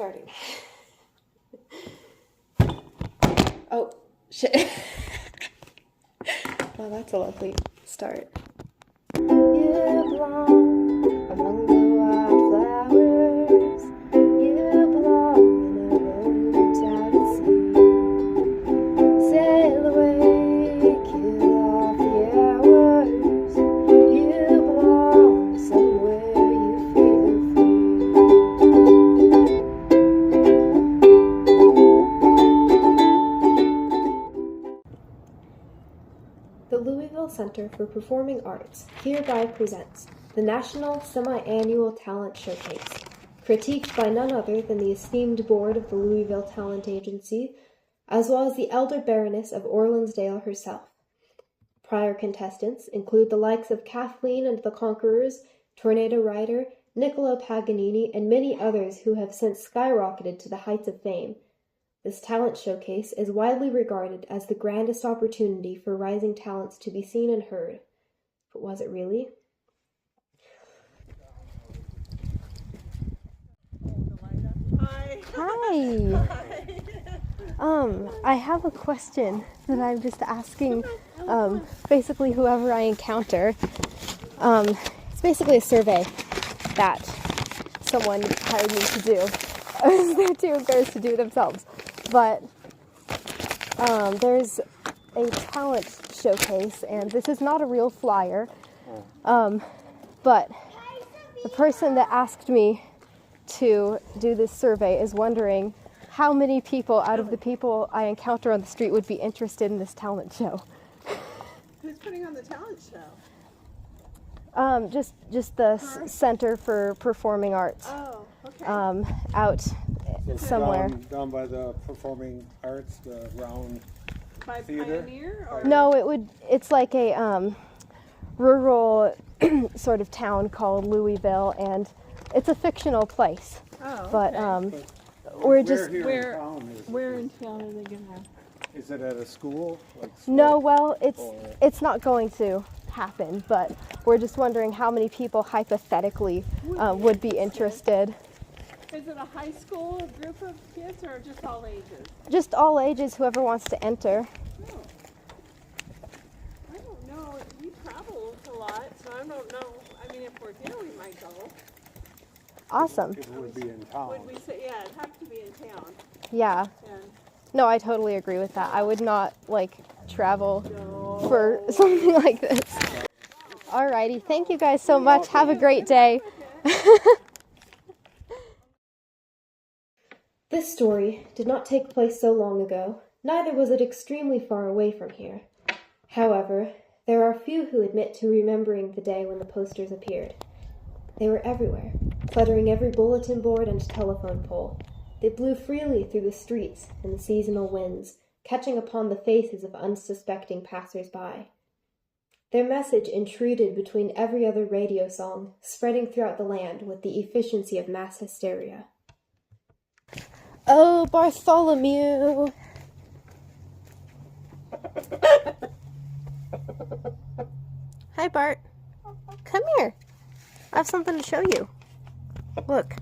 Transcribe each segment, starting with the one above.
starting. Oh, shit. Well, that's a lovely start. You belong among the wildflowers. You belong in a boat out at sea. Sail away, kill off the hours. You belong somewhere you feel free. The Louisville Center for Performing Arts hereby presents the National Semi-Annual Talent Showcase, critiqued by none other than the esteemed board of the Louisville Talent Agency, as well as the elder Baroness of Orleansdale herself. Prior contestants include the likes of Kathleen and the Conquerors, Tornado Rider, Niccolo Paganini, and many others who have since skyrocketed to the heights of fame. This talent showcase is widely regarded as the grandest opportunity for rising talents to be seen and heard. But was it really? Hi. I have a question that I'm just asking basically whoever I encounter. It's basically a survey that someone hired me to do. I was there too embarrassed to do it themselves. But there's a talent showcase, and this is not a real flyer. But the person that asked me to do this survey is wondering how many people out of the people I encounter on the street would be interested in this talent show. Who's putting on the talent show? Just the Center for Performing Arts. Oh, okay. Out somewhere. Down by the Performing Arts, the round By theater? Pioneer? Or? No, it's like a rural sort of town called Louisville, and it's a fictional place. Oh, But okay. we're just Where Where in town are they gonna? is it at a school? no. Well, it's not going to happen, but we're just wondering how many people hypothetically would be interested. Is it a high school group of kids or just all ages? Just all ages, whoever wants to enter. Oh. I don't know. We travel a lot, so I don't know. I mean, if we're there, we might go. Awesome. It would be in town. Would we say, yeah, it'd have to be in town. Yeah. And No, I totally agree with that. I would not travel for something like this. Alrighty, thank you guys so much. Have a great day. This story did not take place so long ago, neither was it extremely far away from here. However, there are few who admit to remembering the day when the posters appeared. They were everywhere, cluttering every bulletin board and telephone pole. They blew freely through the streets in the seasonal winds, catching upon the faces of unsuspecting passers-by. Their message intruded between every other radio song, spreading throughout the land with the efficiency of mass hysteria. Oh, Bartholomew! Hi, Bart. Come here. I have something to show you. Look.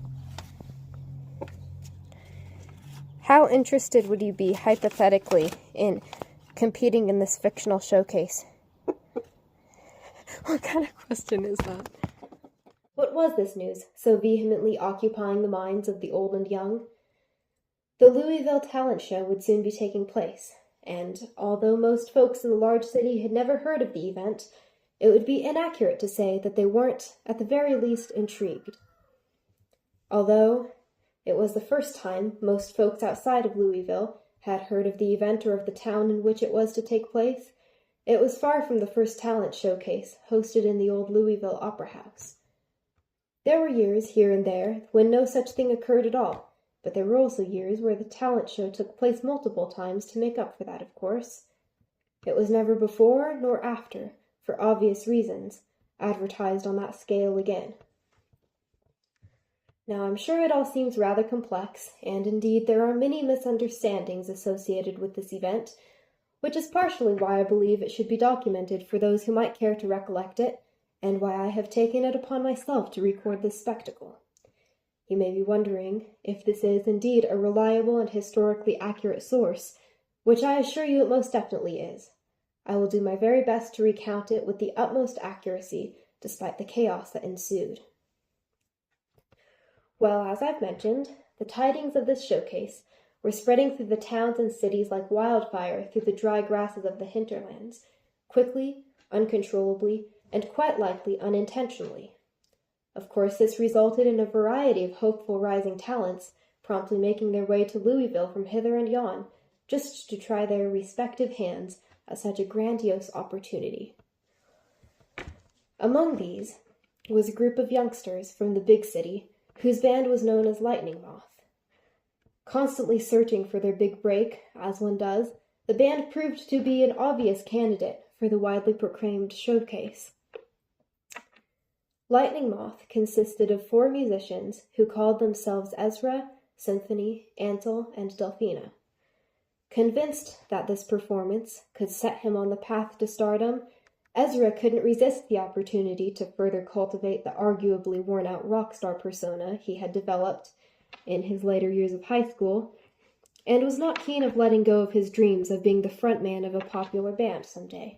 How interested would you be, hypothetically, in competing in this fictional showcase? What kind of question is that? What was this news, so vehemently occupying the minds of the old and young? The Louisville Talent Show would soon be taking place, and although most folks in the large city had never heard of the event, it would be inaccurate to say that they weren't, at the very least, intrigued. Although it was the first time most folks outside of Louisville had heard of the event or of the town in which it was to take place, it was far from the first talent showcase hosted in the old Louisville Opera House. There were years here and there when no such thing occurred at all, but there were also years where the talent show took place multiple times to make up for that, of course. It was never before nor after, for obvious reasons, advertised on that scale again. Now, I'm sure it all seems rather complex, and indeed there are many misunderstandings associated with this event, which is partially why I believe it should be documented for those who might care to recollect it, and why I have taken it upon myself to record this spectacle. You may be wondering if this is indeed a reliable and historically accurate source, which I assure you it most definitely is. I will do my very best to recount it with the utmost accuracy, despite the chaos that ensued. Well, as I've mentioned, the tidings of this showcase were spreading through the towns and cities like wildfire through the dry grasses of the hinterlands, quickly, uncontrollably, and quite likely unintentionally. Of course, this resulted in a variety of hopeful rising talents promptly making their way to Louisville from hither and yon, just to try their respective hands at such a grandiose opportunity. Among these was a group of youngsters from the big city whose band was known as Lightning Moth. Constantly searching for their big break, as one does, the band proved to be an obvious candidate for the widely proclaimed showcase. Lightning Moth consisted of 4 musicians who called themselves Ezra, Symphony, Ansel, and Delphina. Convinced that this performance could set him on the path to stardom, Ezra couldn't resist the opportunity to further cultivate the arguably worn-out rock star persona he had developed in his later years of high school, and was not keen of letting go of his dreams of being the frontman of a popular band someday.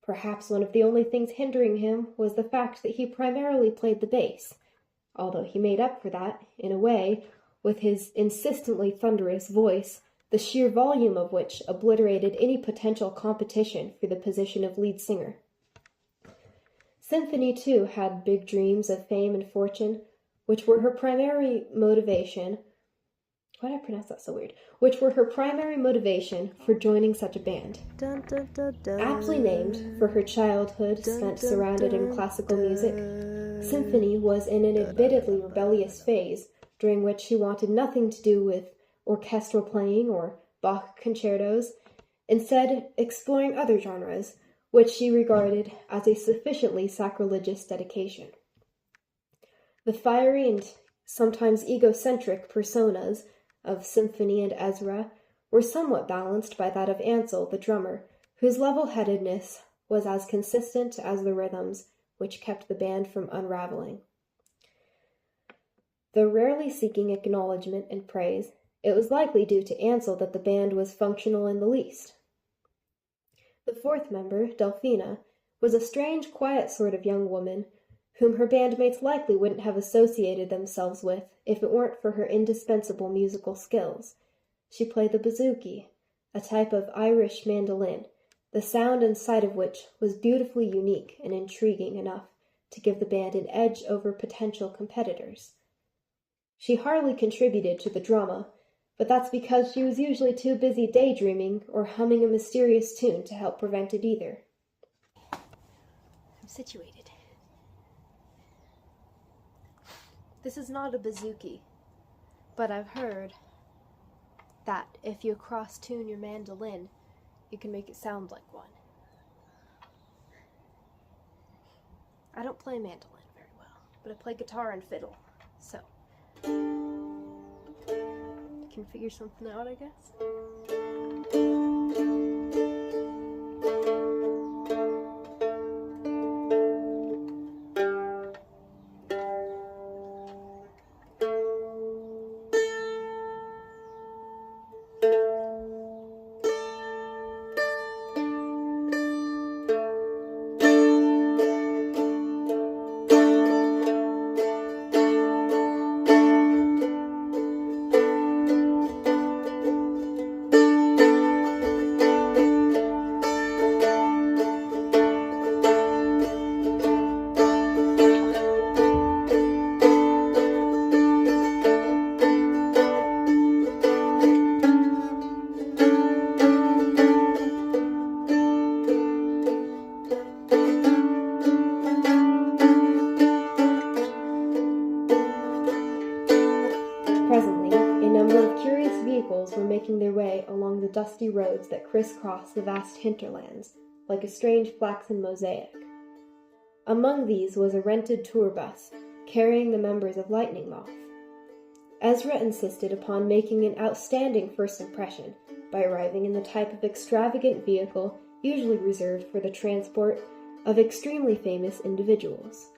Perhaps one of the only things hindering him was the fact that he primarily played the bass, although he made up for that, in a way, with his insistently thunderous voice, the sheer volume of which obliterated any potential competition for the position of lead singer. Symphony, too, had big dreams of fame and fortune, which were her primary motivation. Why did I pronounce that so weird? Which were her primary motivation for joining such a band. Dun, dun, dun, dun. Aptly named for her childhood spent surrounded in classical music, Symphony was in an admittedly rebellious phase during which she wanted nothing to do with orchestral playing or Bach concertos, instead exploring other genres, which she regarded as a sufficiently sacrilegious dedication. The fiery and sometimes egocentric personas of Symphony and Ezra were somewhat balanced by that of Ansel, the drummer, whose level-headedness was as consistent as the rhythms which kept the band from unraveling. Though rarely seeking acknowledgement and praise, it was likely due to Ansel that the band was functional in the least. The 4th member, Delphina, was a strange, quiet sort of young woman whom her bandmates likely wouldn't have associated themselves with if it weren't for her indispensable musical skills. She played the bouzouki, a type of Irish mandolin, the sound and sight of which was beautifully unique and intriguing enough to give the band an edge over potential competitors. She hardly contributed to the drama, but that's because she was usually too busy daydreaming or humming a mysterious tune to help prevent it either. I'm situated. This is not a bouzouki, but I've heard that if you cross-tune your mandolin, you can make it sound like one. I don't play mandolin very well, but I play guitar and fiddle, so I can figure something out, I guess. Presently, a number of curious vehicles were making their way along the dusty roads that crisscross the vast hinterlands, like a strange flaxen mosaic. Among these was a rented tour bus, carrying the members of Lightning Moth. Ezra insisted upon making an outstanding first impression by arriving in the type of extravagant vehicle usually reserved for the transport of extremely famous individuals.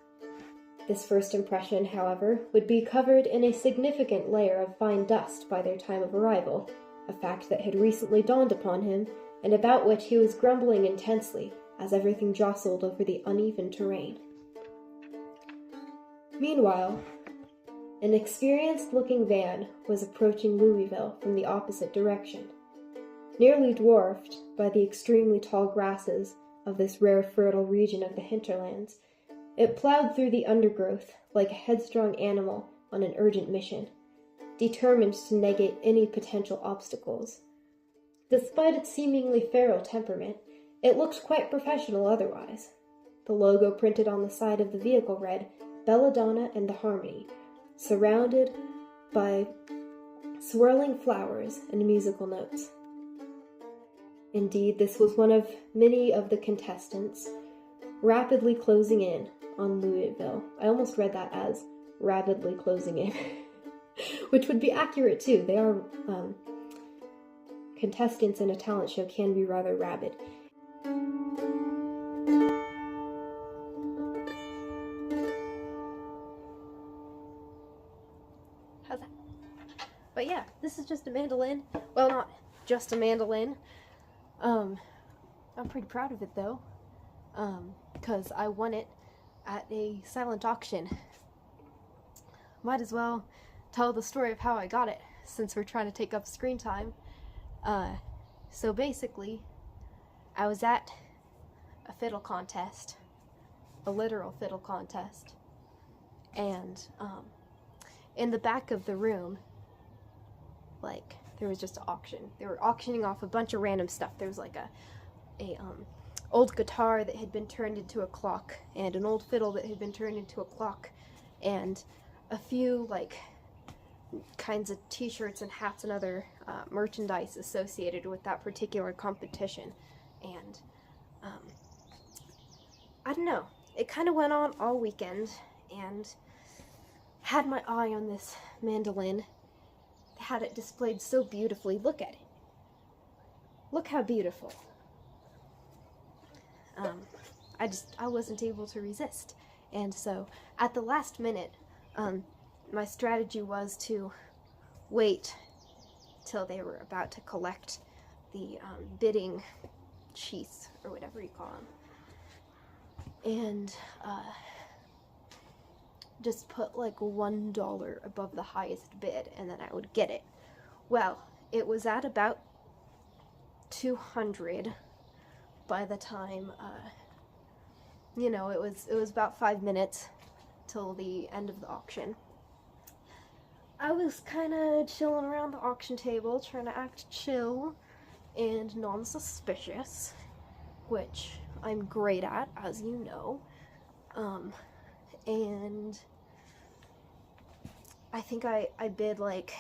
This first impression, however, would be covered in a significant layer of fine dust by their time of arrival, a fact that had recently dawned upon him, and about which he was grumbling intensely as everything jostled over the uneven terrain. Meanwhile, an experienced-looking van was approaching Louisville from the opposite direction. Nearly dwarfed by the extremely tall grasses of this rare fertile region of the hinterlands, it plowed through the undergrowth like a headstrong animal on an urgent mission, determined to negate any potential obstacles. Despite its seemingly feral temperament, it looked quite professional otherwise. The logo printed on the side of the vehicle read, "Belladonna and the Harmony," surrounded by swirling flowers and musical notes. Indeed, this was one of many of the contestants rapidly closing in on Louisville. I almost read that as rapidly closing in, which would be accurate too. They are, contestants in a talent show can be rather rabid. How's that? But yeah, this is just a mandolin. Well, not just a mandolin. I'm pretty proud of it though, because I won it at a silent auction. Might as well tell the story of how I got it, since we're trying to take up screen time. So basically, I was at a fiddle contest, a literal fiddle contest, and in the back of the room, like, there was just an auction. They were auctioning off a bunch of random stuff. There was like a old guitar that had been turned into a clock, and an old fiddle that had been turned into a clock, and a few like kinds of t-shirts and hats and other merchandise associated with that particular competition. And I don't know, it kind of went on all weekend, and had my eye on this mandolin, had it displayed so beautifully. Look at it. Look how beautiful. I wasn't able to resist. And so at the last minute, my strategy was to wait till they were about to collect the bidding sheaths, or whatever you call them, and just put like $1 above the highest bid, and then I would get it. Well, it was at about 200 by the time, you know, it was about 5 minutes till the end of the auction. I was kind of chilling around the auction table, trying to act chill and non-suspicious, which I'm great at, as you know. And I think I bid like,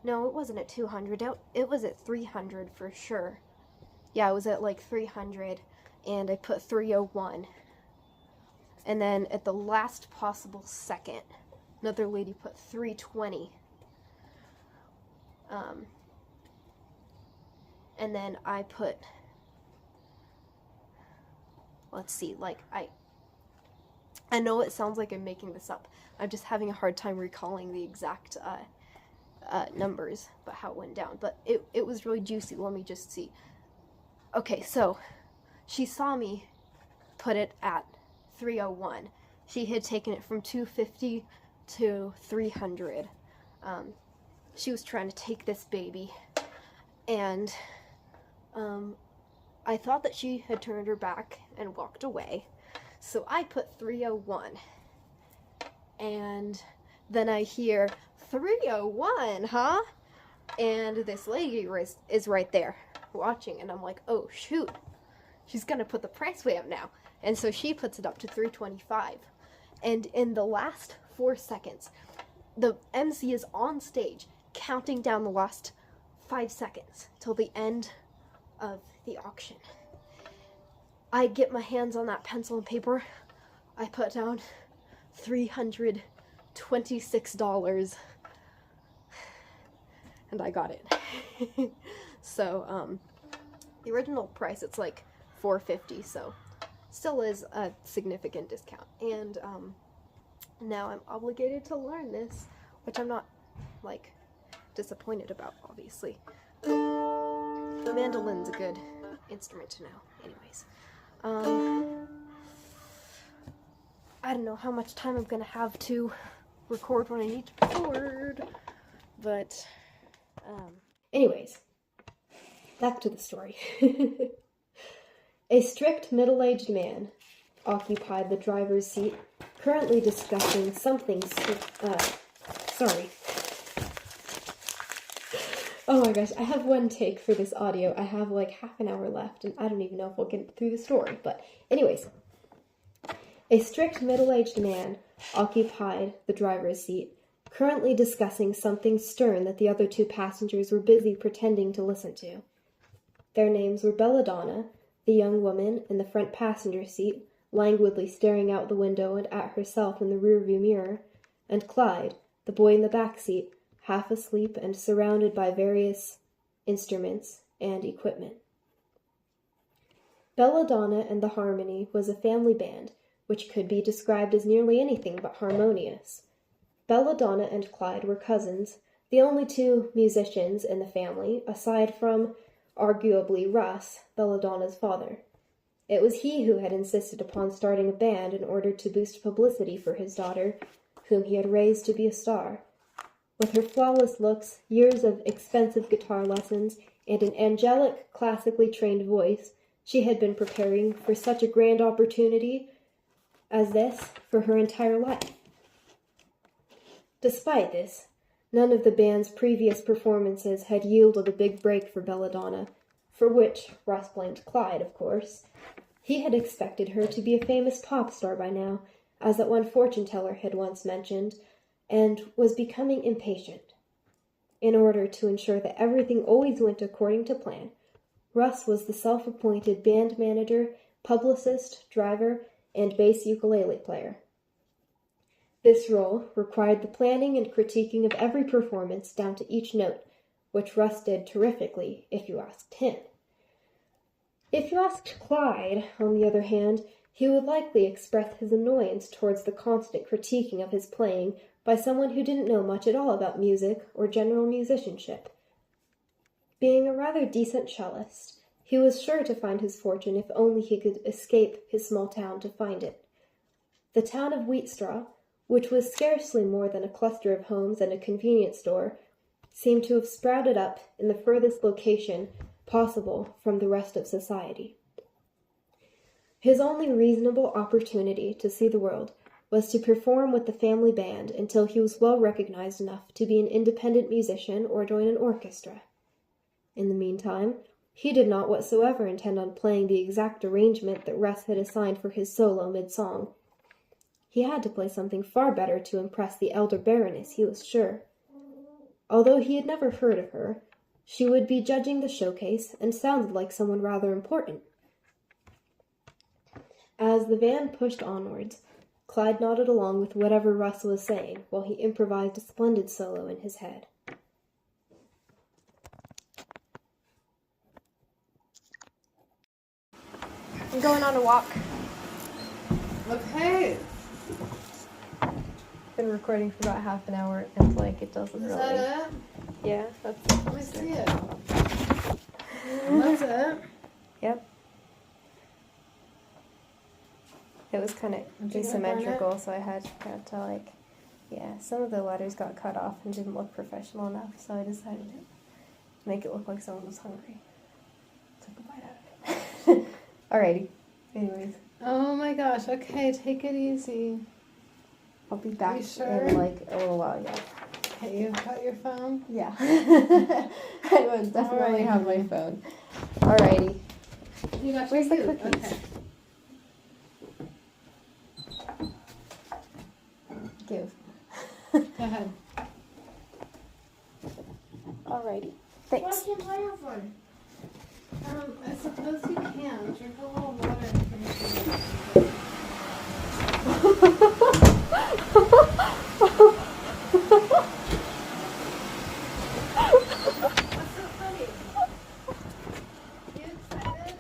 no, it wasn't at 200, it was at 300 for sure. Yeah, it was at like 300, and I put 301. And then at the last possible second, another lady put 320. And then I put, let's see, like, I know it sounds like I'm making this up. I'm just having a hard time recalling the exact numbers, but how it went down. But it was really juicy. Let me just see. Okay, so she saw me put it at 301. She had taken it from 250 to 300. She was trying to take this baby, and I thought that she had turned her back and walked away. So I put 301, and then I hear 301, huh? And this lady is right there watching, and I'm like, oh shoot, she's gonna put the price way up now. And so she puts it up to 325, and in the last 4 seconds, the MC is on stage counting down the last 5 seconds till the end of the auction. I get my hands on that pencil and paper. I put down $326, and I got it. So, the original price, it's like $450, so still is a significant discount. And Now I'm obligated to learn this, which I'm not, like, disappointed about, obviously. The mandolin's a good instrument to know. Anyways. I don't know how much time I'm gonna have to record when I need to record, but, anyways, back to the story. A strict middle-aged man occupied the driver's seat, currently discussing something, sorry. Oh my gosh, I have one take for this audio. I have like half an hour left, and I don't even know if we'll get through the story, but anyways. A strict middle-aged man occupied the driver's seat, currently discussing something stern that the other two passengers were busy pretending to listen to. Their names were Belladonna, the young woman in the front passenger seat, languidly staring out the window and at herself in the rearview mirror, and Clyde, the boy in the back seat, half asleep and surrounded by various instruments and equipment. Belladonna and the Harmony was a family band, which could be described as nearly anything but harmonious. Belladonna and Clyde were cousins, the only two musicians in the family, aside from, arguably, Russ, Belladonna's father. It was he who had insisted upon starting a band in order to boost publicity for his daughter, whom he had raised to be a star. With her flawless looks, years of expensive guitar lessons, and an angelic, classically trained voice, she had been preparing for such a grand opportunity as this for her entire life. Despite this, none of the band's previous performances had yielded a big break for Belladonna, for which Russ blamed Clyde, of course. He had expected her to be a famous pop star by now, as that one fortune-teller had once mentioned, and was becoming impatient. In order to ensure that everything always went according to plan, Russ was the self-appointed band manager, publicist, driver, and bass ukulele player. This role required the planning and critiquing of every performance down to each note, which Russ did terrifically, if you asked him. If you asked Clyde, on the other hand, he would likely express his annoyance towards the constant critiquing of his playing by someone who didn't know much at all about music or general musicianship. Being a rather decent cellist, he was sure to find his fortune if only he could escape his small town to find it. The town of Wheatstraw, which was scarcely more than a cluster of homes and a convenience store, seemed to have sprouted up in the furthest location possible from the rest of society. His only reasonable opportunity to see the world was to perform with the family band until he was well recognized enough to be an independent musician or join an orchestra. In the meantime, he did not whatsoever intend on playing the exact arrangement that Russ had assigned for his solo mid-song. He had to play something far better to impress the elder Baroness, he was sure. Although he had never heard of her, she would be judging the showcase and sounded like someone rather important. As the van pushed onwards, Clyde nodded along with whatever Russ was saying while he improvised a splendid solo in his head. I'm going on a walk. Okay. Been recording for about half an hour and like it doesn't really. Is that it? Yeah, that's it. Let me see it. That's it. Yep. It was kind of asymmetrical, so I had to like, yeah, some of the letters got cut off and didn't look professional enough, so I decided to make it look like someone was hungry. Took a bite out of it. Alrighty. Anyways. Oh my gosh. Okay, take it easy. I'll be back sure? in like a little while, yeah. Okay, you've got your phone? Yeah. I would definitely have my phone. Alrighty. You got Where's the your food? cookies? Okay. Give. Go ahead. Alrighty. Thanks. What's your microphone? I suppose you can. Drink a little water and finish it. What's so funny? You excited?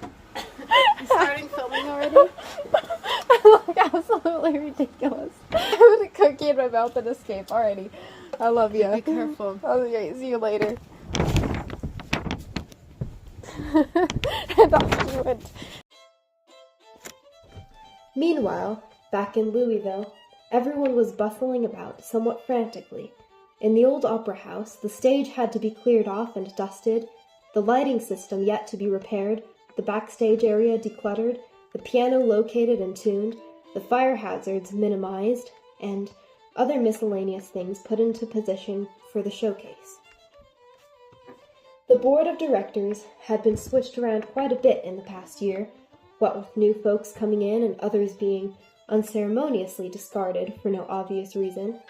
You starting filming already? I look absolutely ridiculous. I would have cooked in my mouth and escape. Alrighty. I love you. Be careful. Okay, see you later. And off she went. Meanwhile, back in Louisville, everyone was bustling about somewhat frantically. In the old opera house, the stage had to be cleared off and dusted, the lighting system yet to be repaired, the backstage area decluttered, the piano located and tuned, the fire hazards minimized, and other miscellaneous things put into position for the showcase. The board of directors had been switched around quite a bit in the past year, what with new folks coming in and others being unceremoniously discarded for no obvious reason.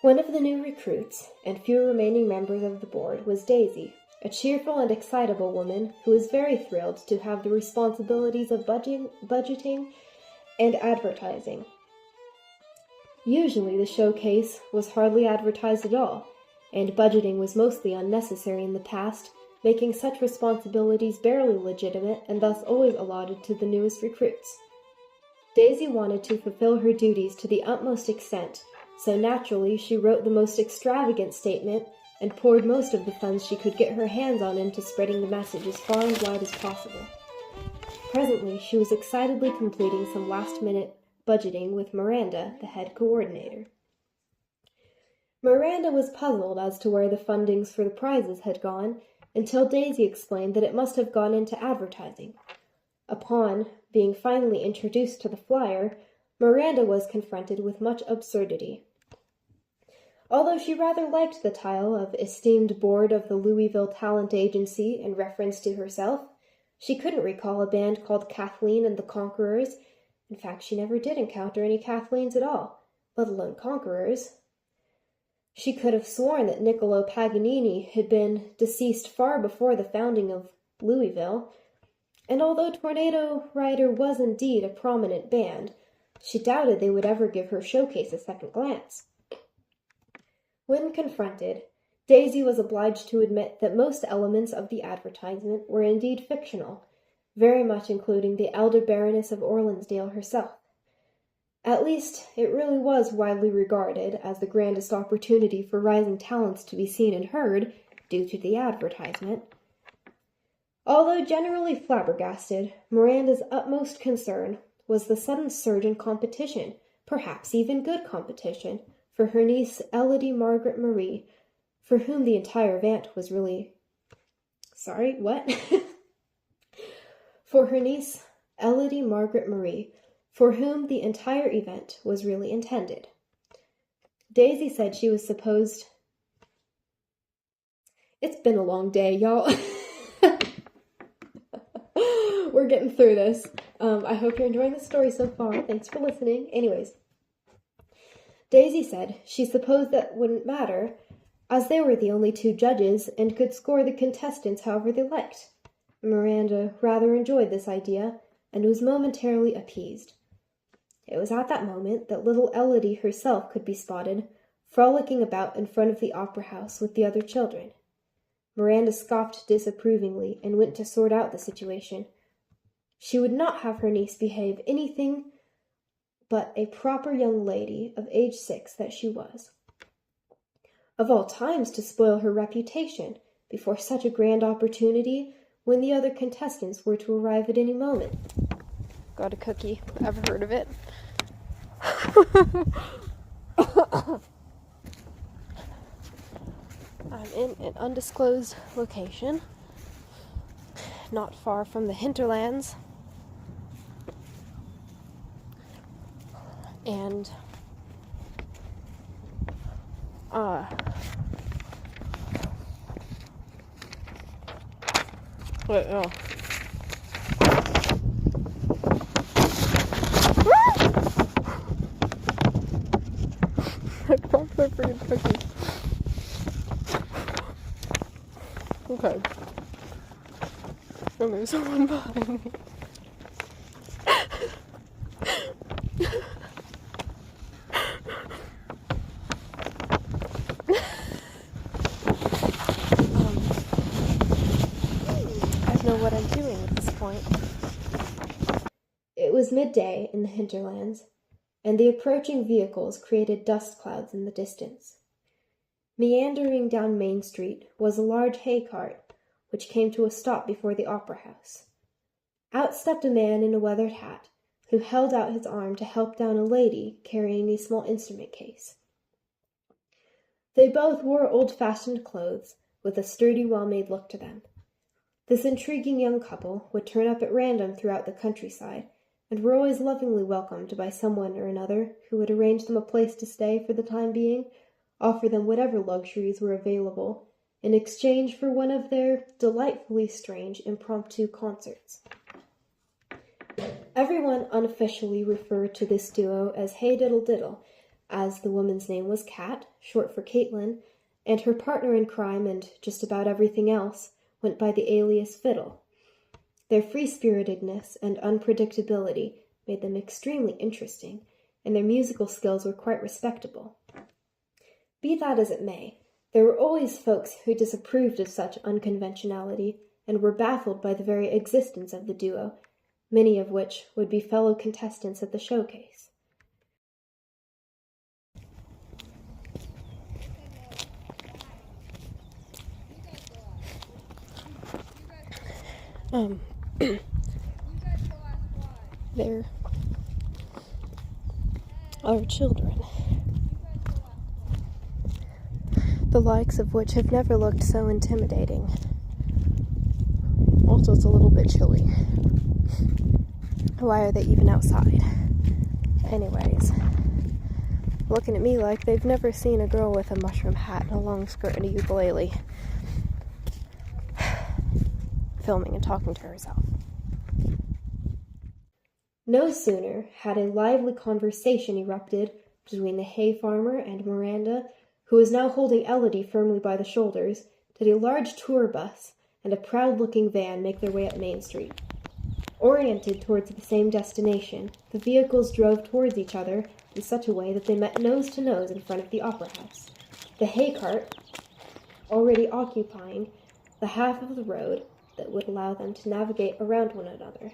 One of the new recruits, and few remaining members of the board, was Daisy, a cheerful and excitable woman who was very thrilled to have the responsibilities of budgeting and advertising. Usually the showcase was hardly advertised at all, and budgeting was mostly unnecessary in the past, making such responsibilities barely legitimate and thus always allotted to the newest recruits. Daisy wanted to fulfill her duties to the utmost extent, so naturally she wrote the most extravagant statement and poured most of the funds she could get her hands on into spreading the message as far and wide as possible. Presently, she was excitedly completing some last-minute budgeting with Miranda, the head coordinator. Miranda was puzzled as to where the fundings for the prizes had gone, until Daisy explained that it must have gone into advertising. Upon being finally introduced to the flyer, Miranda was confronted with much absurdity. Although she rather liked the title of Esteemed Board of the Louisville Talent Agency in reference to herself, she couldn't recall a band called Kathleen and the Conquerors. In fact, she never did encounter any Kathleens at all, let alone Conquerors. She could have sworn that Niccolo Paganini had been deceased far before the founding of Louisville, and although Tornado Rider was indeed a prominent band, she doubted they would ever give her showcase a second glance. When confronted, Daisy was obliged to admit that most elements of the advertisement were indeed fictional, very much including the elder Baroness of Orleansdale herself. At least, it really was widely regarded as the grandest opportunity for rising talents to be seen and heard, due to the advertisement. Although generally flabbergasted, Miranda's utmost concern was the sudden surge in competition, perhaps even good competition, for her niece Elodie Margaret Marie, for whom the entire event was really... For her niece Elodie Margaret Marie, for whom the entire event was really intended. Daisy said she was supposed... It's been a long day, y'all. We're getting through this. I hope you're enjoying the story so far. Thanks for listening. Anyways, Daisy said she supposed that wouldn't matter, as they were the only two judges and could score the contestants however they liked. Miranda rather enjoyed this idea and was momentarily appeased. It was at that moment that little Elodie herself could be spotted, frolicking about in front of the opera house with the other children. Miranda scoffed disapprovingly and went to sort out the situation. She would not have her niece behave anything but a proper young lady of age 6 that she was. Of all times to spoil her reputation before such a grand opportunity when the other contestants were to arrive at any moment. Got a cookie. Ever heard of it? I'm in an undisclosed location, not far from the hinterlands, and wait, oh. I dropped my freaking cookie. Okay. And there's someone behind me. I don't know what I'm doing at this point. It was midday in the hinterlands, and the approaching vehicles created dust clouds in the distance. Meandering down Main Street was a large hay cart, which came to a stop before the opera house. Out stepped a man in a weathered hat, who held out his arm to help down a lady carrying a small instrument case. They both wore old-fashioned clothes, with a sturdy, well-made look to them. This intriguing young couple would turn up at random throughout the countryside, and were always lovingly welcomed by someone or another who would arrange them a place to stay for the time being, offer them whatever luxuries were available, in exchange for one of their delightfully strange impromptu concerts. Everyone unofficially referred to this duo as Hey Diddle Diddle, as the woman's name was Kat, short for Caitlin, and her partner in crime and just about everything else went by the alias Fiddle. Their free-spiritedness and unpredictability made them extremely interesting, and their musical skills were quite respectable. Be that as it may, there were always folks who disapproved of such unconventionality and were baffled by the very existence of the duo, many of which would be fellow contestants at the showcase. There are children, the likes of which have never looked so intimidating. Also, it's a little bit chilly. Why are they even outside? Anyways, looking at me like they've never seen a girl with a mushroom hat and a long skirt and a ukulele filming and talking to herself. No sooner had a lively conversation erupted between the hay farmer and Miranda, who was now holding Elodie firmly by the shoulders, did a large tour bus and a proud-looking van make their way up Main Street. Oriented towards the same destination, the vehicles drove towards each other in such a way that they met nose to nose in front of the opera house, the hay cart already occupying the half of the road that would allow them to navigate around one another.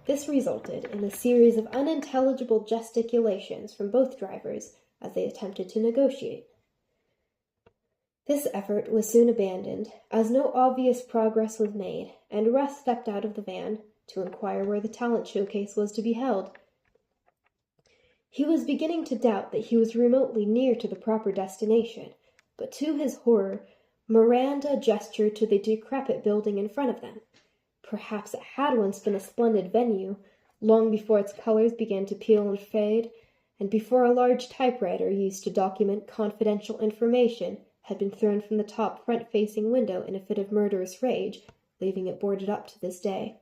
This resulted in a series of unintelligible gesticulations from both drivers as they attempted to negotiate. This effort was soon abandoned, as no obvious progress was made, and Russ stepped out of the van to inquire where the talent showcase was to be held. He was beginning to doubt that he was remotely near to the proper destination, but to his horror, Miranda gestured to the decrepit building in front of them. Perhaps it had once been a splendid venue, long before its colors began to peel and fade, and before a large typewriter used to document confidential information had been thrown from the top front-facing window in a fit of murderous rage, leaving it boarded up to this day.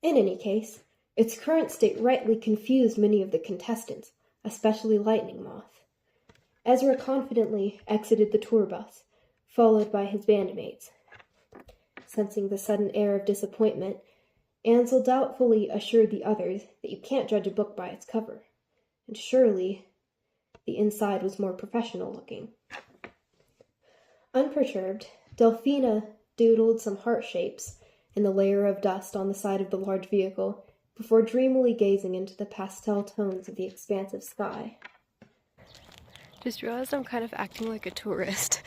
In any case, its current state rightly confused many of the contestants, especially Lightning Moth. Ezra confidently exited the tour bus, followed by his bandmates. Sensing the sudden air of disappointment, Ansel doubtfully assured the others that you can't judge a book by its cover, and surely the inside was more professional looking. Unperturbed, Delphina doodled some heart shapes in the layer of dust on the side of the large vehicle before dreamily gazing into the pastel tones of the expansive sky. Just realized I'm kind of acting like a tourist.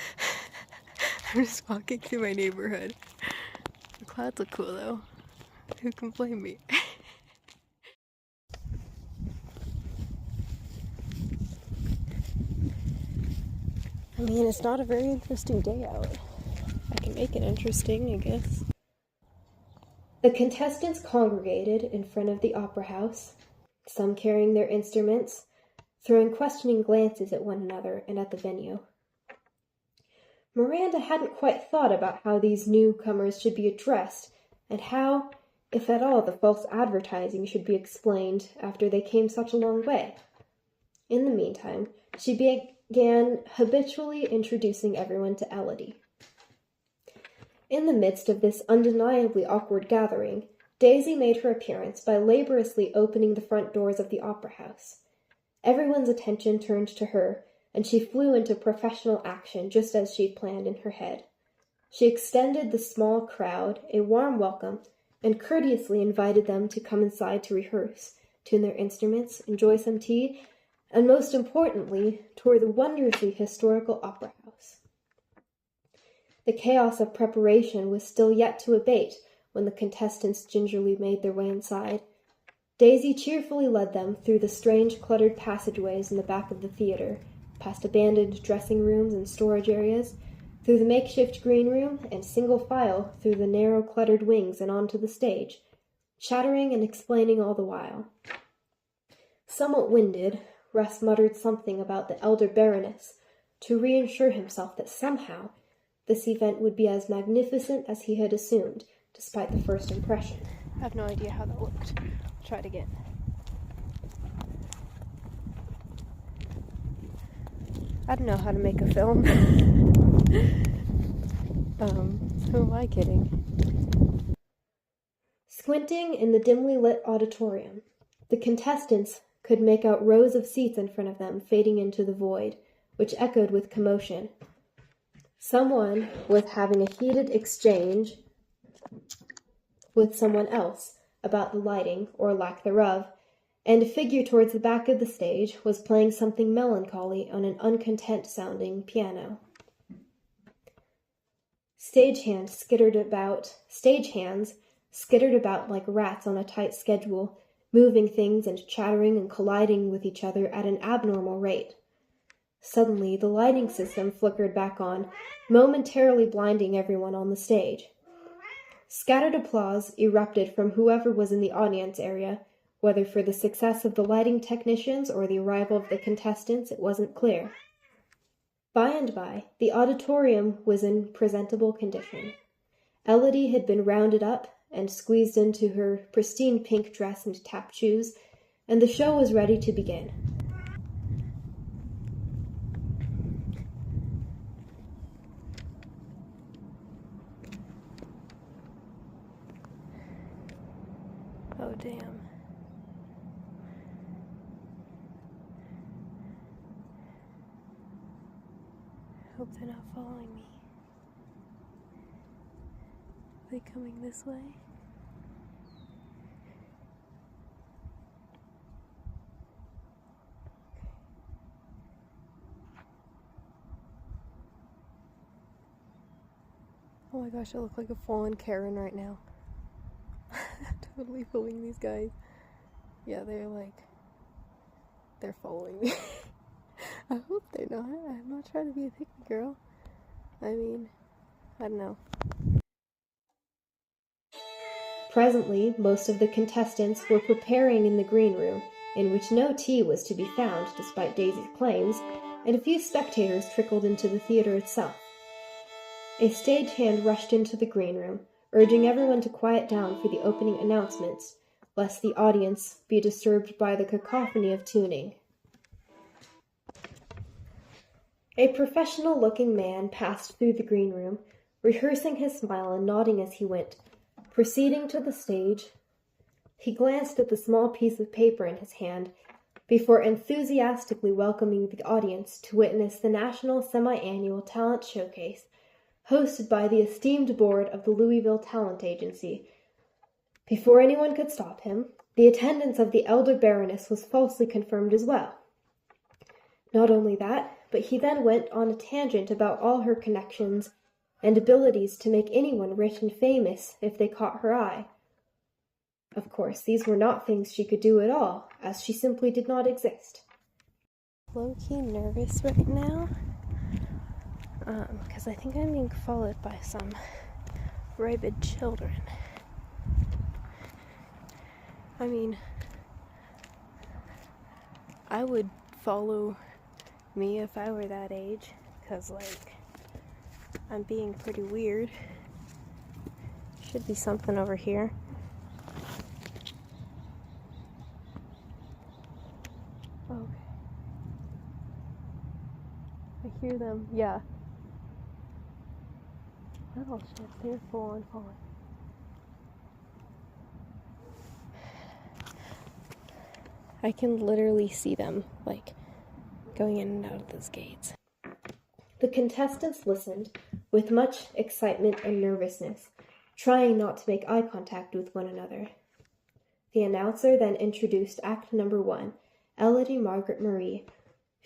I'm just walking through my neighborhood. The clouds look cool though. Who can blame me? I mean, it's not a very interesting day out. I can make it interesting, I guess. The contestants congregated in front of the opera house, some carrying their instruments, throwing questioning glances at one another and at the venue. Miranda hadn't quite thought about how these newcomers should be addressed, and how, if at all, the false advertising should be explained after they came such a long way. In the meantime, she began habitually introducing everyone to Elodie. In the midst of this undeniably awkward gathering, Daisy made her appearance by laboriously opening the front doors of the opera house. Everyone's attention turned to her, and she flew into professional action just as she'd planned in her head. She extended the small crowd a warm welcome and courteously invited them to come inside to rehearse, tune their instruments, enjoy some tea, and most importantly, tour the wondrously historical opera house. The chaos of preparation was still yet to abate when the contestants gingerly made their way inside. Daisy cheerfully led them through the strange cluttered passageways in the back of the theater, past abandoned dressing rooms and storage areas, through the makeshift green room, and single file through the narrow cluttered wings and onto the stage, chattering and explaining all the while. Somewhat winded, Russ muttered something about the elder Baroness, to reassure himself that somehow this event would be as magnificent as he had assumed, despite the first impression. I have no idea how that looked. I'll try it again. I don't know how to make a film. Who am I kidding? Squinting in the dimly lit auditorium, the contestants could make out rows of seats in front of them fading into the void, which echoed with commotion. Someone was having a heated exchange with someone else about the lighting, or lack thereof, and a figure towards the back of the stage was playing something melancholy on an uncontent-sounding piano. Stagehands skittered about like rats on a tight schedule, moving things and chattering and colliding with each other at an abnormal rate. Suddenly, the lighting system flickered back on, momentarily blinding everyone on the stage. Scattered applause erupted from whoever was in the audience area. Whether for the success of the lighting technicians or the arrival of the contestants, it wasn't clear. By and by, the auditorium was in presentable condition. Elodie had been rounded up and squeezed into her pristine pink dress and tap shoes, and the show was ready to begin. Oh, damn. Hope they're not following me. Are they coming this way? Oh my gosh, I look like a fallen Karen right now. Totally fooling these guys. Yeah, they're following me. I hope they're not. I'm not trying to be a picky girl. I mean, I don't know. Presently, most of the contestants were preparing in the green room, in which no tea was to be found, despite Daisy's claims, and a few spectators trickled into the theater itself. A stagehand rushed into the green room, urging everyone to quiet down for the opening announcements, lest the audience be disturbed by the cacophony of tuning. A professional-looking man passed through the green room, rehearsing his smile and nodding as he went. Proceeding to the stage, he glanced at the small piece of paper in his hand before enthusiastically welcoming the audience to witness the National Semi-Annual Talent Showcase, hosted by the esteemed board of the Louisville Talent Agency. Before anyone could stop him, the attendance of the elder Baroness was falsely confirmed as well. Not only that, but he then went on a tangent about all her connections and abilities to make anyone rich and famous if they caught her eye. Of course, these were not things she could do at all, as she simply did not exist. Low-key nervous right now, because I think I'm being followed by some rabid children. I mean, I would follow me if I were that age, because, I'm being pretty weird. Should be something over here. Okay. I hear them, yeah. Oh shit, they're full on falling. I can literally see them, going in and out of those gates. The contestants listened with much excitement and nervousness, trying not to make eye contact with one another. The announcer then introduced act number 1, Elodie Margaret Marie,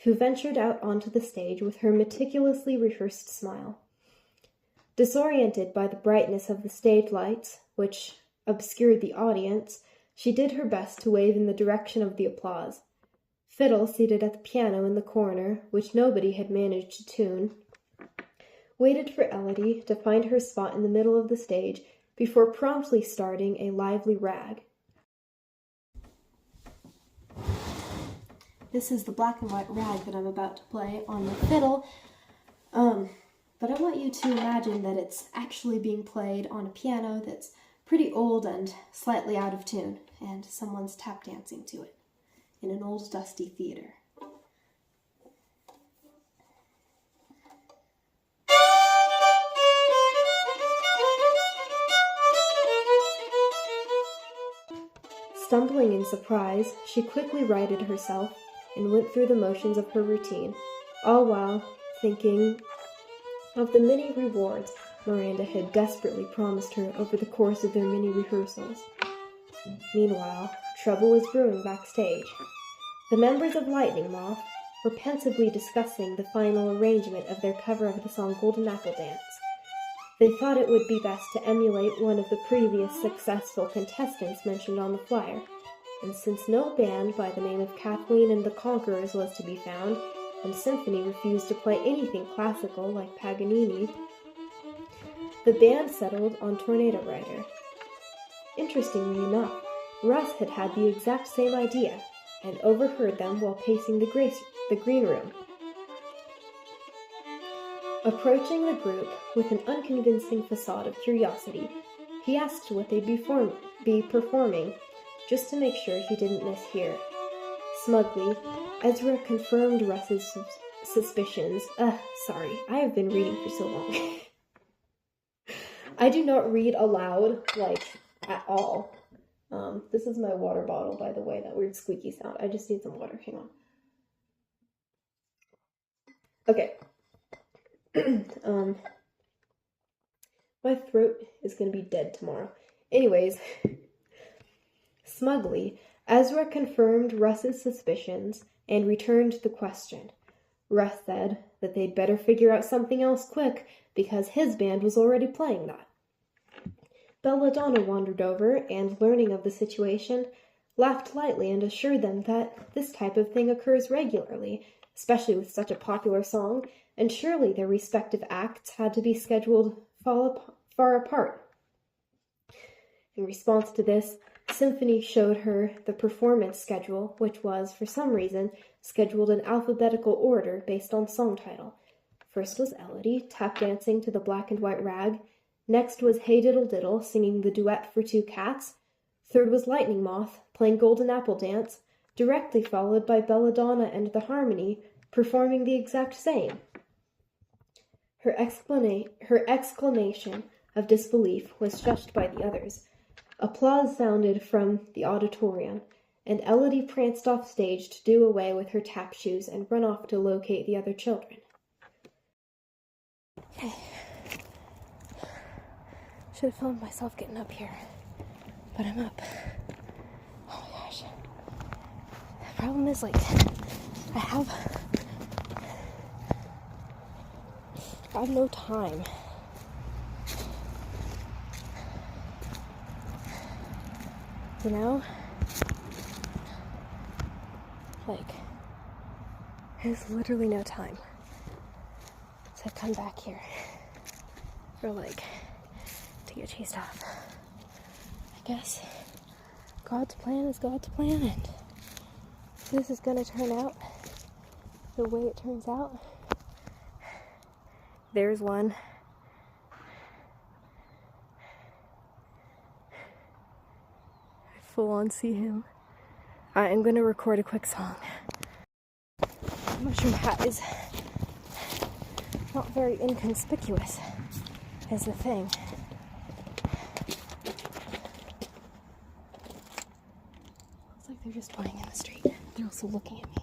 who ventured out onto the stage with her meticulously rehearsed smile. Disoriented by the brightness of the stage lights, which obscured the audience, she did her best to wave in the direction of the applause. Fiddle, seated at the piano in the corner, which nobody had managed to tune, waited for Elodie to find her spot in the middle of the stage before promptly starting a lively rag. This is the black and white rag that I'm about to play on the fiddle, but I want you to imagine that it's actually being played on a piano that's pretty old and slightly out of tune, and someone's tap dancing to it in an old dusty theater. Stumbling in surprise, she quickly righted herself and went through the motions of her routine, all while thinking of the many rewards Miranda had desperately promised her over the course of their many rehearsals. Meanwhile, trouble was brewing backstage. The members of Lightning Moth were pensively discussing the final arrangement of their cover of the song Golden Apple Dance. They thought it would be best to emulate one of the previous successful contestants mentioned on the flyer, and since no band by the name of Kathleen and the Conquerors was to be found, and Symphony refused to play anything classical like Paganini, the band settled on Tornado Rider. Interestingly enough, Russ had had the exact same idea, and overheard them while pacing the green room. Approaching the group with an unconvincing facade of curiosity, he asked what they'd be performing, just to make sure he didn't mishear. Smugly, Ezra confirmed Russ's suspicions. Sorry, I have been reading for so long. I do not read aloud, at all. This is my water bottle, by the way, that weird squeaky sound. I just need some water, hang on. Okay. My throat is gonna be dead tomorrow. Anyways, smugly, Ezra confirmed Russ's suspicions and returned the question. Russ said that they'd better figure out something else quick because his band was already playing that. Belladonna wandered over and, learning of the situation, laughed lightly and assured them that this type of thing occurs regularly, especially with such a popular song, and surely their respective acts had to be scheduled far apart. In response to this, Symphony showed her the performance schedule, which was, for some reason, scheduled in alphabetical order based on song title. First was Elodie, tap dancing to the black and white rag. Next was Hey Diddle Diddle, singing the duet for Two Cats. Third was Lightning Moth, playing Golden Apple Dance, directly followed by Belladonna and the Harmony, performing the exact same. Her exclamation of disbelief was shushed by the others. Applause sounded from the auditorium, and Elodie pranced off stage to do away with her tap shoes and run off to locate the other children. Okay. Should have filmed myself getting up here, but I'm up. Oh my gosh. The problem is, I have no time. You know? There's literally no time to come back here or to get chased off. I guess God's plan is God's plan, and this is gonna turn out the way it turns out. There's one. I full on see him. I'm gonna record a quick song. The mushroom hat is not very inconspicuous, is the thing. Looks like they're just playing in the street. They're also looking at me.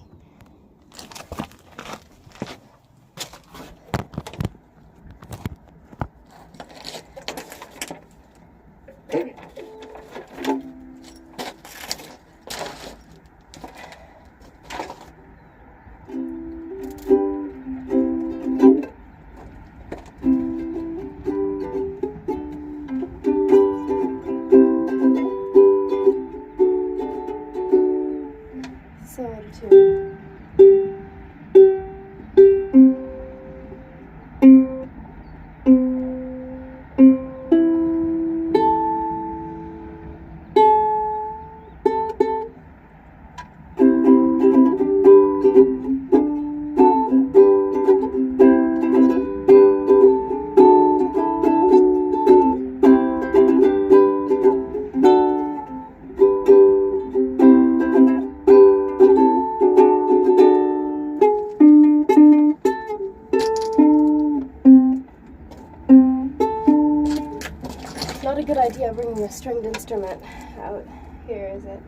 idea of bringing a stringed instrument out. Here, is it?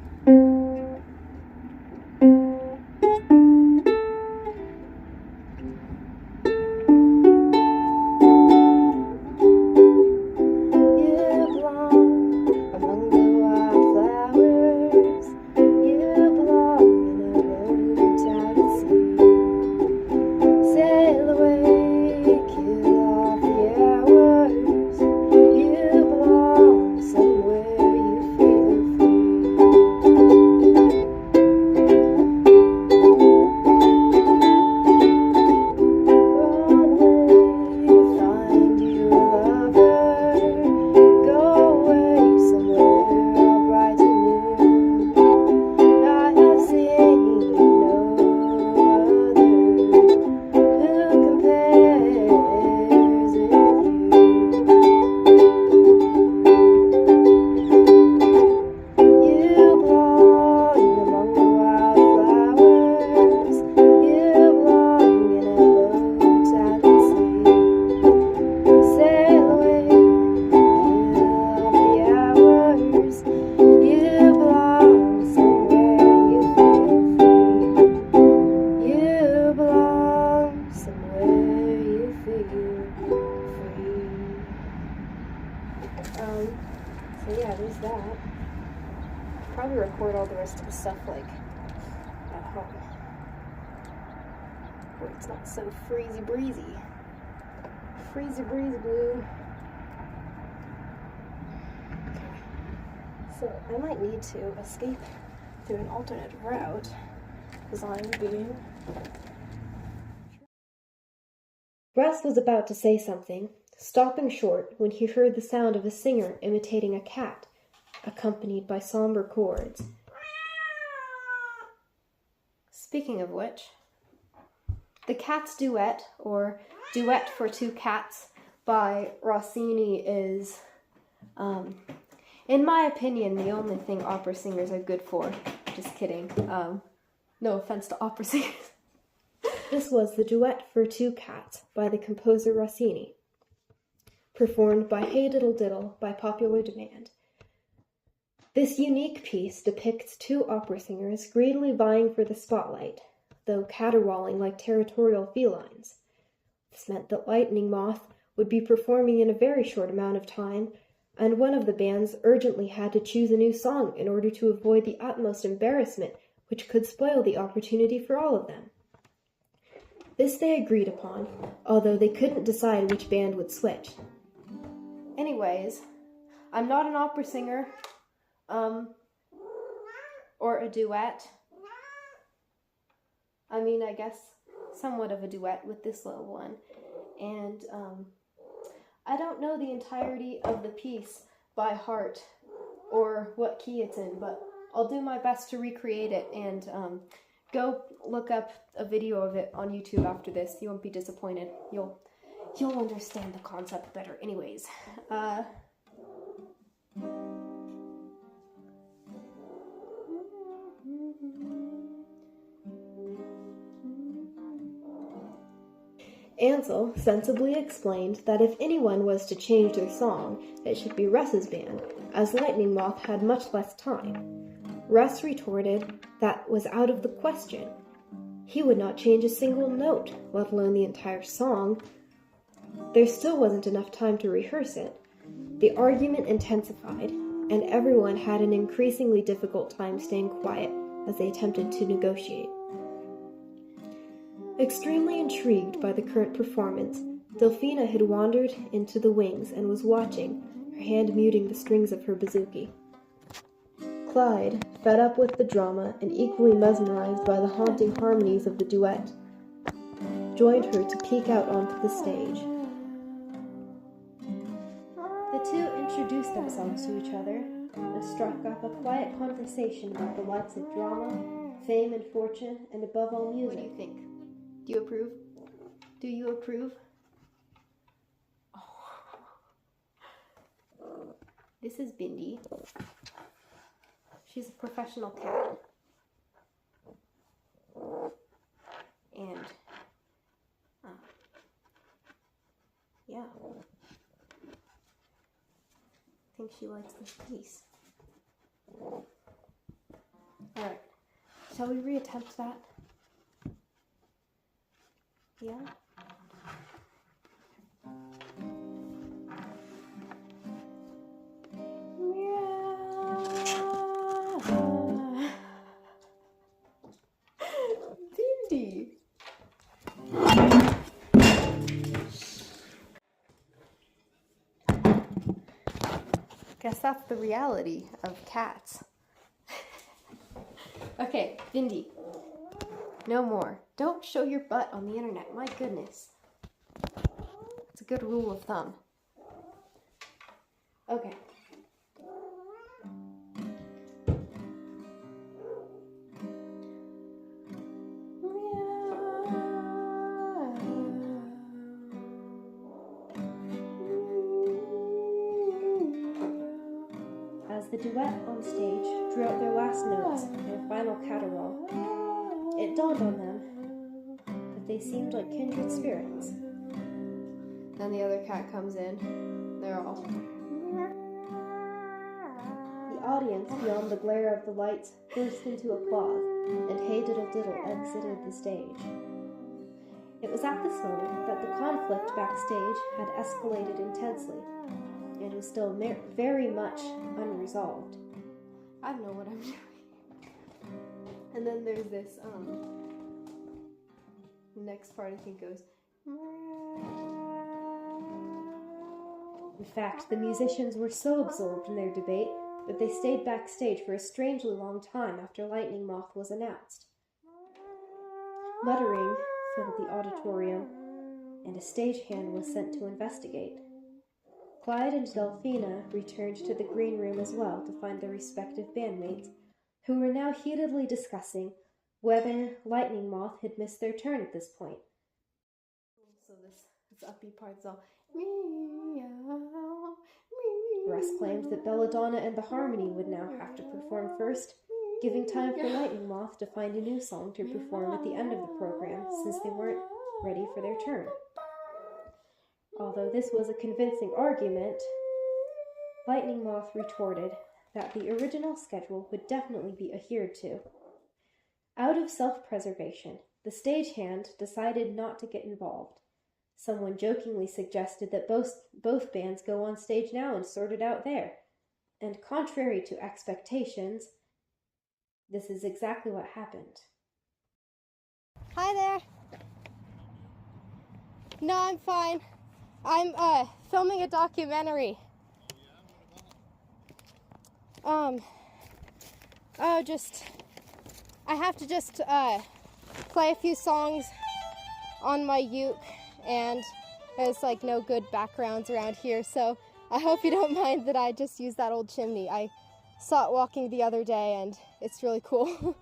So yeah, there's that. Probably record all the rest of the stuff like at home, where it's not so freezy breezy. Freezy breezy blue. Okay. So I might need to escape through an alternate route because I'm being... Russ was about to say something, stopping short when he heard the sound of a singer imitating a cat, accompanied by somber chords. Speaking of which, the Cat's Duet, or Duet for Two Cats by Rossini is, in my opinion, the only thing opera singers are good for. Just kidding. No offense to opera singers. This was the Duet for Two Cats by the composer Rossini, performed by Hey Diddle Diddle by popular demand. This unique piece depicts two opera singers greedily vying for the spotlight, though caterwauling like territorial felines. This meant that Lightning Moth would be performing in a very short amount of time, and one of the bands urgently had to choose a new song in order to avoid the utmost embarrassment which could spoil the opportunity for all of them. This they agreed upon, although they couldn't decide which band would switch. Anyways, I'm not an opera singer, or a duet. I mean, I guess somewhat of a duet with this little one. And, I don't know the entirety of the piece by heart or what key it's in, but I'll do my best to recreate it and, go look up a video of it on YouTube after this. You won't be disappointed. You'll understand the concept better. Anyways, Ansel sensibly explained that if anyone was to change their song, it should be Russ's band, as Lightning Moth had much less time. Russ retorted that was out of the question. He would not change a single note, let alone the entire song. There still wasn't enough time to rehearse it. The argument intensified, and everyone had an increasingly difficult time staying quiet as they attempted to negotiate. Extremely intrigued by the current performance, Delphina had wandered into the wings and was watching, her hand muting the strings of her bouzouki. Clyde, fed up with the drama and equally mesmerized by the haunting harmonies of the duet, joined her to peek out onto the stage. The two introduced themselves to each other and struck up a quiet conversation about the likes of drama, fame and fortune, and above all music. What do you think? Do you approve? Do you approve? Oh. This is Bindi. She's a professional cat. And, yeah. think she likes this piece. Alright. Shall we reattempt that? Yeah? Dindy! Guess that's the reality of cats. Okay, Bindi. No more. Don't show your butt on the internet. My goodness. It's a good rule of thumb. Okay. As the duet on stage drew out their last notes in a final caterwaul, it dawned on them that they seemed like kindred spirits. Then the other cat comes in. They're all... The audience, beyond the glare of the lights, burst into applause, and Hey Diddle Diddle exited the stage. It was at this moment that the conflict backstage had escalated intensely, and was still very much unresolved. I don't know what I'm doing. And then there's this, next part I think goes... In fact, the musicians were so absorbed in their debate that they stayed backstage for a strangely long time after Lightning Moth was announced. Muttering filled the auditorium, and a stagehand was sent to investigate. Clyde and Delphina returned to the green room as well to find their respective bandmates, who were now heatedly discussing whether Lightning Moth had missed their turn at this point. So this upbeat part's all meow. Russ claimed that Belladonna and the Harmony would now have to perform first, giving time for Lightning Moth to find a new song to perform at the end of the program, since they weren't ready for their turn. Although this was a convincing argument, Lightning Moth retorted that the original schedule would definitely be adhered to. Out of self-preservation, the stagehand decided not to get involved. Someone jokingly suggested that both bands go on stage now and sort it out there. And contrary to expectations, this is exactly what happened. Hi there. No, I'm fine. I'm filming a documentary. I have to just play a few songs on my uke, and there's like no good backgrounds around here, so I hope you don't mind that I just use that old chimney. I saw it walking the other day and it's really cool.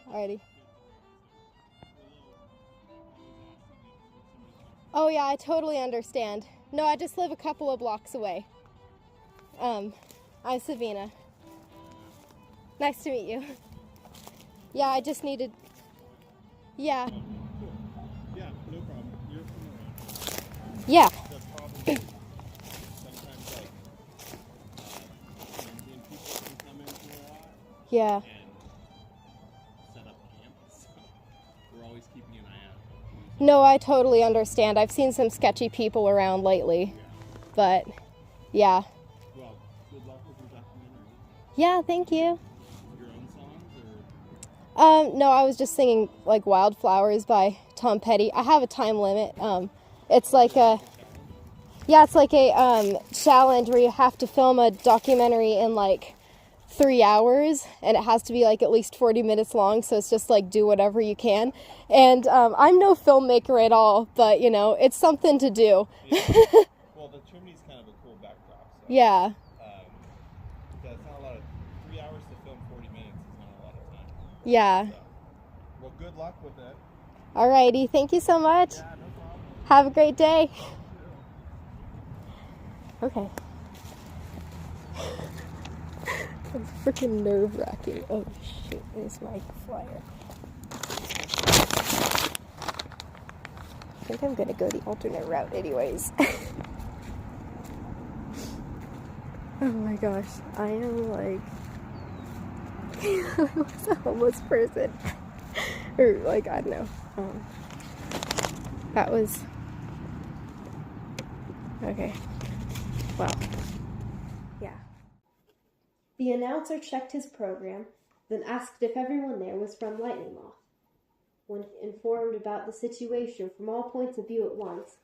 Alrighty. Oh yeah, I totally understand. No, I just live a couple of blocks away. I'm Savina. Nice to meet you. Yeah, I just needed... Yeah. Cool. Yeah, no problem. You're from around. Yeah. The problem is sometimes, like, Indian people can come in here a lot Yeah. and set up camp, so we're always keeping an eye out. No, I totally understand. I've seen some sketchy people around lately, but yeah. Well, good luck with your documentary. Yeah, thank you. Your own songs, or? No, I was just singing like Wildflowers by Tom Petty. I have a time limit. It's like a challenge where you have to film a documentary in like 3 hours, and it has to be like at least 40 minutes long, so it's just like do whatever you can. And I'm no filmmaker at all, but you know, it's something to do. Yeah. Well, the chimney's kind of a cool backdrop. So, Yeah. That's not a lot of 3 hours to film 40 minutes is not a lot of time. Yeah. So, well, good luck with it. Alrighty, thank you so much. Yeah, no problem. Have a great day. Okay. It's freaking nerve-wracking. Oh shoot, there's my flyer. I think I'm gonna go the alternate route anyways. Oh my gosh, I am like I was a homeless person. Or like, I don't know. That was okay. Wow. Yeah. The announcer checked his program, then asked if everyone there was from Lightning Moth. When informed about the situation from all points of view at once,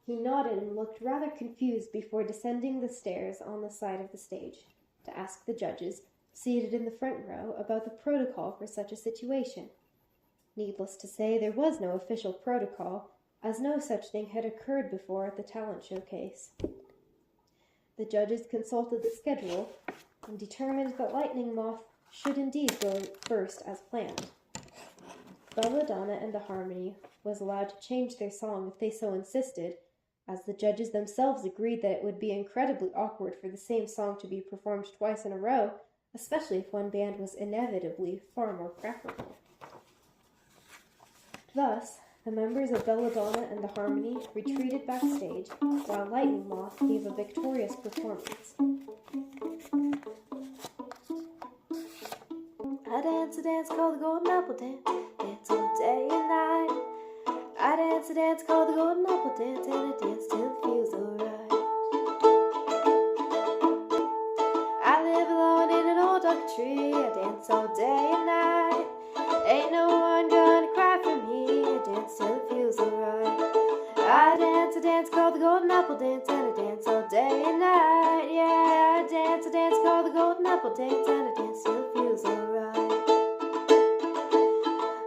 he nodded and looked rather confused before descending the stairs on the side of the stage to ask the judges, seated in the front row, about the protocol for such a situation. Needless to say, there was no official protocol, as no such thing had occurred before at the talent showcase. The judges consulted the schedule and determined that Lightning Moth should indeed go first as planned. Belladonna and the Harmony was allowed to change their song if they so insisted, as the judges themselves agreed that it would be incredibly awkward for the same song to be performed twice in a row, especially if one band was inevitably far more preferable. Thus, the members of Belladonna and the Harmony retreated backstage, while Lightning Moth gave a victorious performance. I dance a dance called the Golden Apple Dance, dance all day and night. I dance a dance called the Golden Apple Dance, and I dance till it feels alright. I live alone in an old oak tree, I dance all day and night. Ain't no one gonna cry for me, I dance till it feels alright. I dance a dance called the Golden Apple Dance, and I dance all day and night. Yeah, I dance a dance called the Golden Apple Dance, and I dance till it feels alright.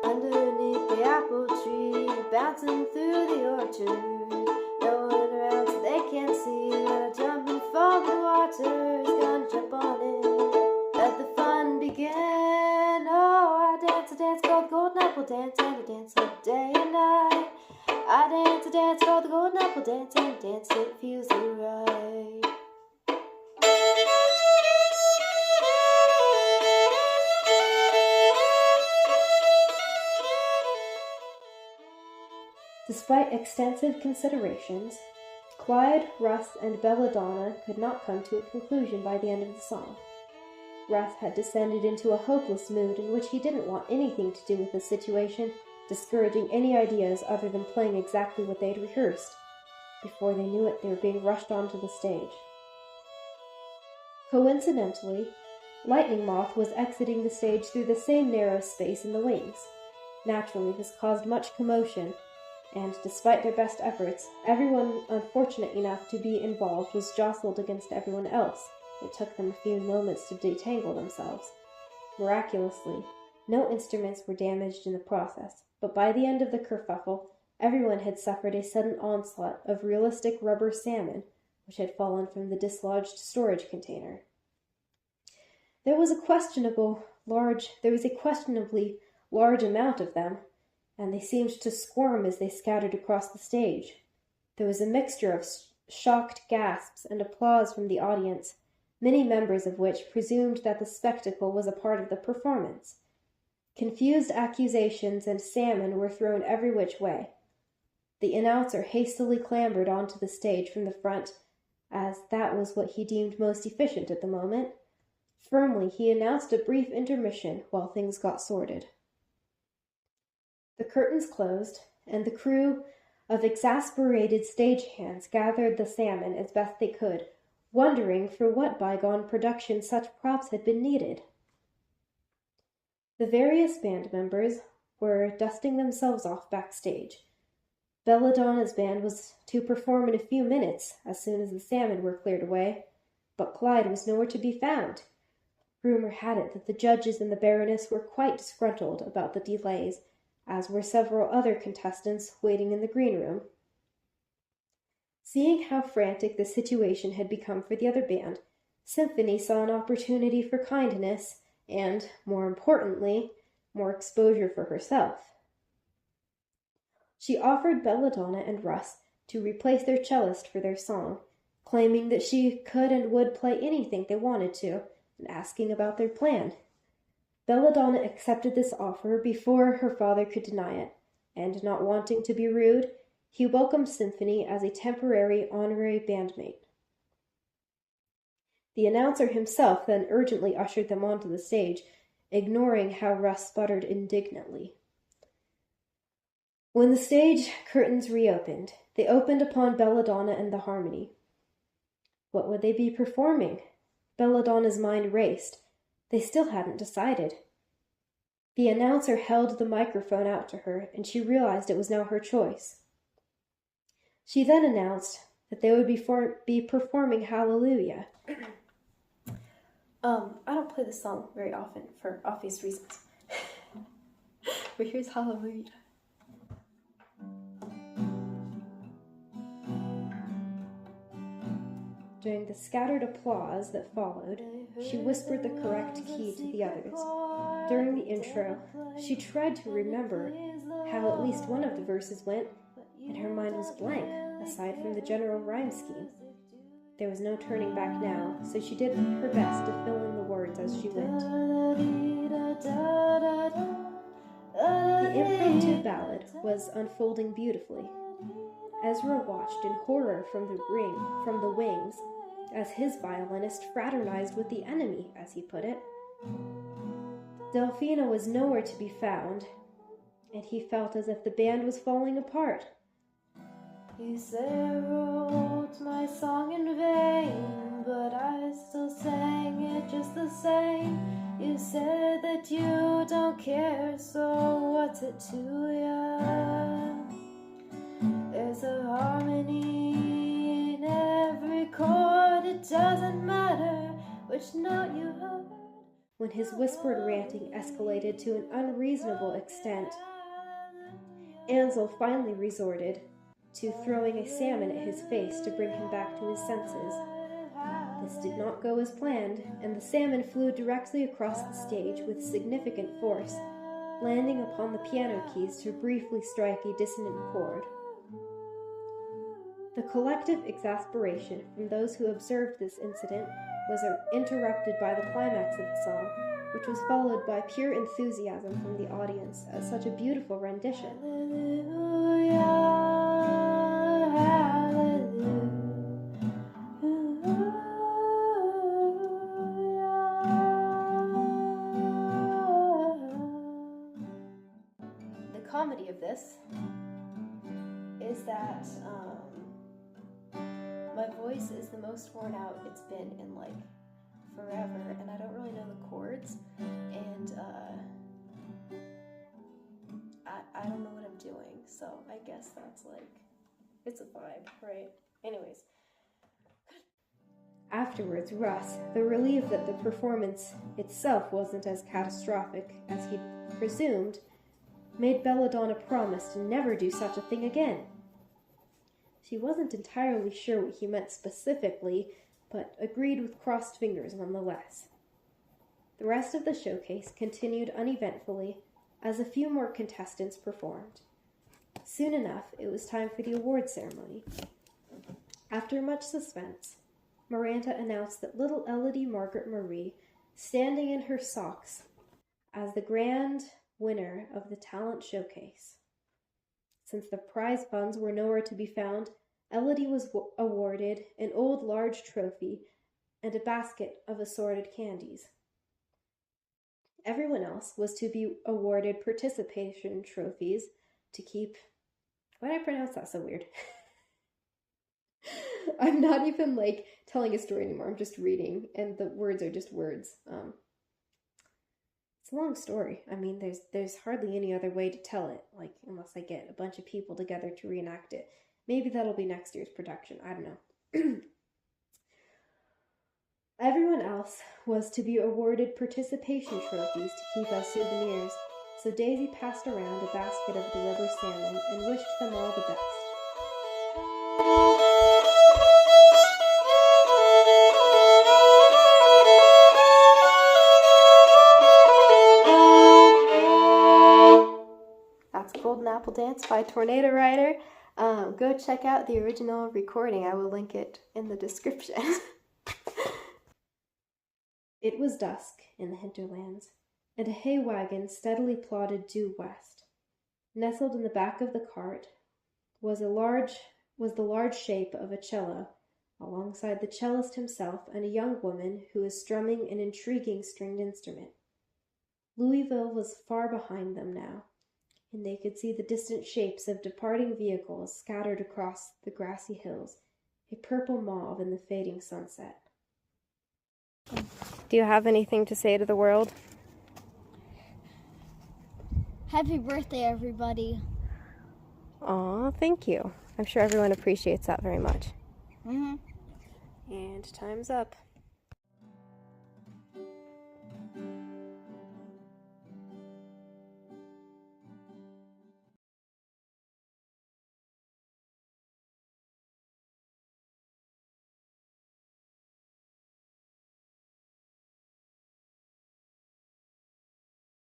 Underneath the apple tree, bouncing through the orchard, no one around so they can't see when I jump and fall in the water. It's gonna jump on in, let the fun begin. Oh, I dance a dance called the Golden Apple Dance, and I dance all day and night. I dance a dance called the Golden Apple Dance, and I dance till it feels alright. Despite extensive considerations, Clyde, Russ, and Belladonna could not come to a conclusion by the end of the song. Russ had descended into a hopeless mood in which he didn't want anything to do with the situation, discouraging any ideas other than playing exactly what they'd rehearsed. Before they knew it, they were being rushed onto the stage. Coincidentally, Lightning Moth was exiting the stage through the same narrow space in the wings. Naturally, this caused much commotion, and despite their best efforts, everyone unfortunate enough to be involved was jostled against everyone else. It took them a few moments to detangle themselves. Miraculously, no instruments were damaged in the process, but by the end of the kerfuffle, everyone had suffered a sudden onslaught of realistic rubber salmon, which had fallen from the dislodged storage container. There was a questionably large amount of them, and they seemed to squirm as they scattered across the stage. There was a mixture of shocked gasps and applause from the audience, many members of which presumed that the spectacle was a part of the performance. Confused accusations and salmon were thrown every which way. The announcer hastily clambered onto the stage from the front, as that was what he deemed most efficient at the moment. Firmly, he announced a brief intermission while things got sorted. The curtains closed, and the crew of exasperated stagehands gathered the salmon as best they could, wondering for what bygone production such props had been needed. The various band members were dusting themselves off backstage. Belladonna's band was to perform in a few minutes, as soon as the salmon were cleared away, but Clyde was nowhere to be found. Rumor had it that the judges and the Baroness were quite disgruntled about the delays, as were several other contestants waiting in the green room. Seeing how frantic the situation had become for the other band, Symphony saw an opportunity for kindness and, more importantly, more exposure for herself. She offered Belladonna and Russ to replace their cellist for their song, claiming that she could and would play anything they wanted to, and asking about their plan. Belladonna accepted this offer before her father could deny it, and not wanting to be rude, he welcomed Symphony as a temporary honorary bandmate. The announcer himself then urgently ushered them onto the stage, ignoring how Russ sputtered indignantly. When the stage curtains reopened, they opened upon Belladonna and the Harmony. What would they be performing? Belladonna's mind raced. They still hadn't decided. The announcer held the microphone out to her, and she realized it was now her choice. She then announced that they would be performing Hallelujah. I don't play this song very often for obvious reasons. But here's Hallelujah. During the scattered applause that followed, she whispered the correct key to the others. During the intro, she tried to remember how at least one of the verses went, and her mind was blank, aside from the general rhyme scheme. There was no turning back now, so she did her best to fill in the words as she went. The impromptu ballad was unfolding beautifully. Ezra watched in horror from the wings, as his violinist fraternized with the enemy, as he put it. Delphina was nowhere to be found, and he felt as if the band was falling apart. You say I wrote my song in vain, but I still sang it just the same. You said that you don't care, so what's it to ya? There's a harmony in every chord, it doesn't matter which note you heard. When his whispered ranting escalated to an unreasonable extent, Ansel finally resorted to throwing a salmon at his face to bring him back to his senses. This did not go as planned, and the salmon flew directly across the stage with significant force, landing upon the piano keys to briefly strike a dissonant chord. The collective exasperation from those who observed this incident was interrupted by the climax of the song, which was followed by pure enthusiasm from the audience at such a beautiful rendition. The comedy of this is that my voice is the most worn out it's been in like forever, and I don't really know the chords, and I don't know what I'm doing, so I guess that's like, it's a vibe, right? Anyways. Afterwards, Russ, though relieved that the performance itself wasn't as catastrophic as he'd presumed, made Belladonna promise to never do such a thing again. She wasn't entirely sure what he meant specifically, but agreed with crossed fingers nonetheless. The rest of the showcase continued uneventfully as a few more contestants performed. Soon enough, it was time for the award ceremony. After much suspense, Miranda announced that little Elodie Margaret Marie, standing in her socks, as the grand winner of the talent showcase. Since the prize funds were nowhere to be found, Elodie was awarded an old large trophy and a basket of assorted candies. Everyone else was to be awarded participation trophies to keep... Why did I pronounce that so weird? I'm not even like telling a story anymore. I'm just reading, and the words are just words. It's a long story. I mean, there's hardly any other way to tell it, like, unless I get a bunch of people together to reenact it. Maybe that'll be next year's production. I don't know. Everyone else was to be awarded participation trophies to keep as souvenirs, so Daisy passed around a basket of the rubber salmon and wished them all the best. That's Golden Apple Dance by Tornado Rider. Go check out the original recording. I will link it in the description. It was dusk in the hinterlands, and a hay wagon steadily plodded due west. Nestled in the back of the cart was the large shape of a cello, alongside the cellist himself and a young woman who was strumming an intriguing stringed instrument. Louisville was far behind them now, and they could see the distant shapes of departing vehicles scattered across the grassy hills, a purple mauve in the fading sunset. Do you have anything to say to the world? Happy birthday, everybody. Aw, thank you. I'm sure everyone appreciates that very much. Mm-hmm. And time's up.